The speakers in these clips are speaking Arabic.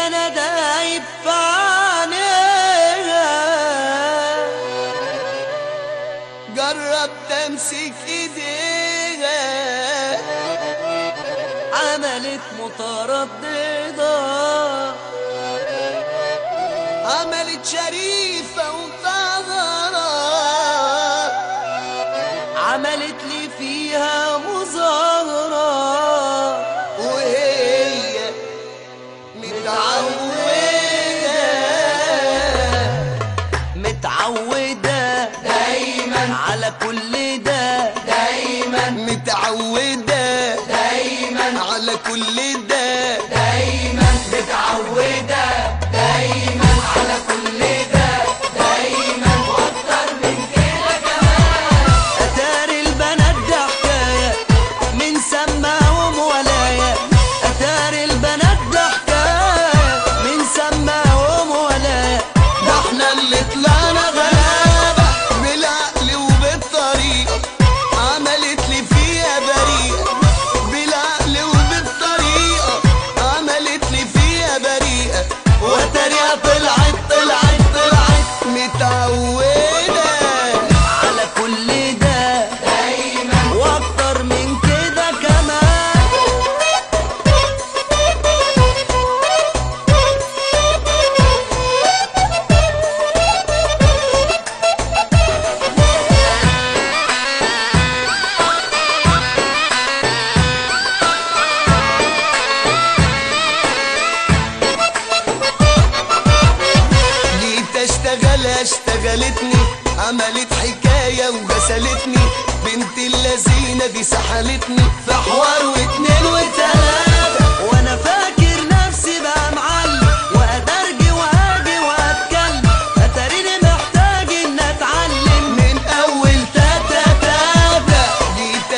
انا دايب في عينيها. جربت امسك ايديها عملت مترددة، عملت شريفة وطهرة، عملت لي فيها مظاهرة، وهي متعودة دايما على كل ده، دايما متعودة دايما على كل ده، دايما متعودة دايما على كل ده، دايما واكتر من كده كمان. اتاري البنات ده حكاية من سماهم ولاية، اتاري البنات ده حكاية من سماهم ولاية. ده احنا اللي طلعنا غلابة بالعقل وبالطريقة، عملت لي فيها بريئة بالعقل وبالطريقة، عملت لي فيها بريئة، وتريقة طلعت متعودة على كل ده دايما واكتر من كده كمان. جيت اشتغلتني، عملت حكاية وغسلتني، بنت اللذينة دي سحلتني في حوار واتنين وتلاتة. وانا فاكر نفسي بقى معلم وادرجي واجي واتكلم، اتاريني محتاج ان اتعلم من اول تاتا. جيت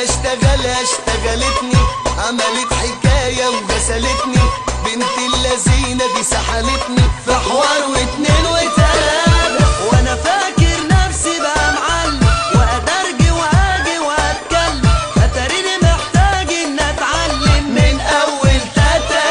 اشتغلتني، عملت حكاية وغسلتني، بنت اللذينة دي سحلتني في حوار واتنين وتلاتة. وانا فاكر نفسي بقى معلم وادرجي واجي واتكلم، اتاريني محتاج ان اتعلم من اول تاتا.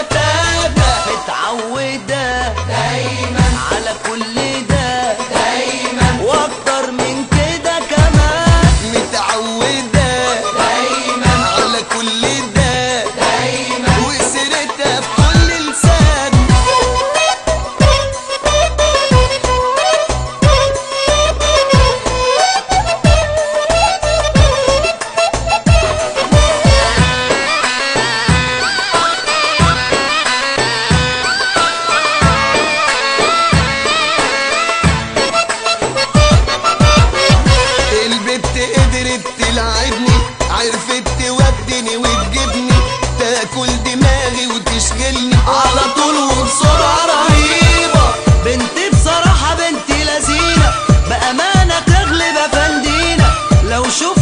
متعودة دايما على كل ده دايما واكتر من كده كمان. متعودة دايما على كل ده، دايما وسيرتها في كل لسان. البت قدرت تلعبني، عرفت تودني وتجيبني، تاكل دماغي وتشغلني على طول وبسرعة رهيبة. بنتي بصراحة بنتي لذينة، بأمانة تغلب أفندينا، لو شوف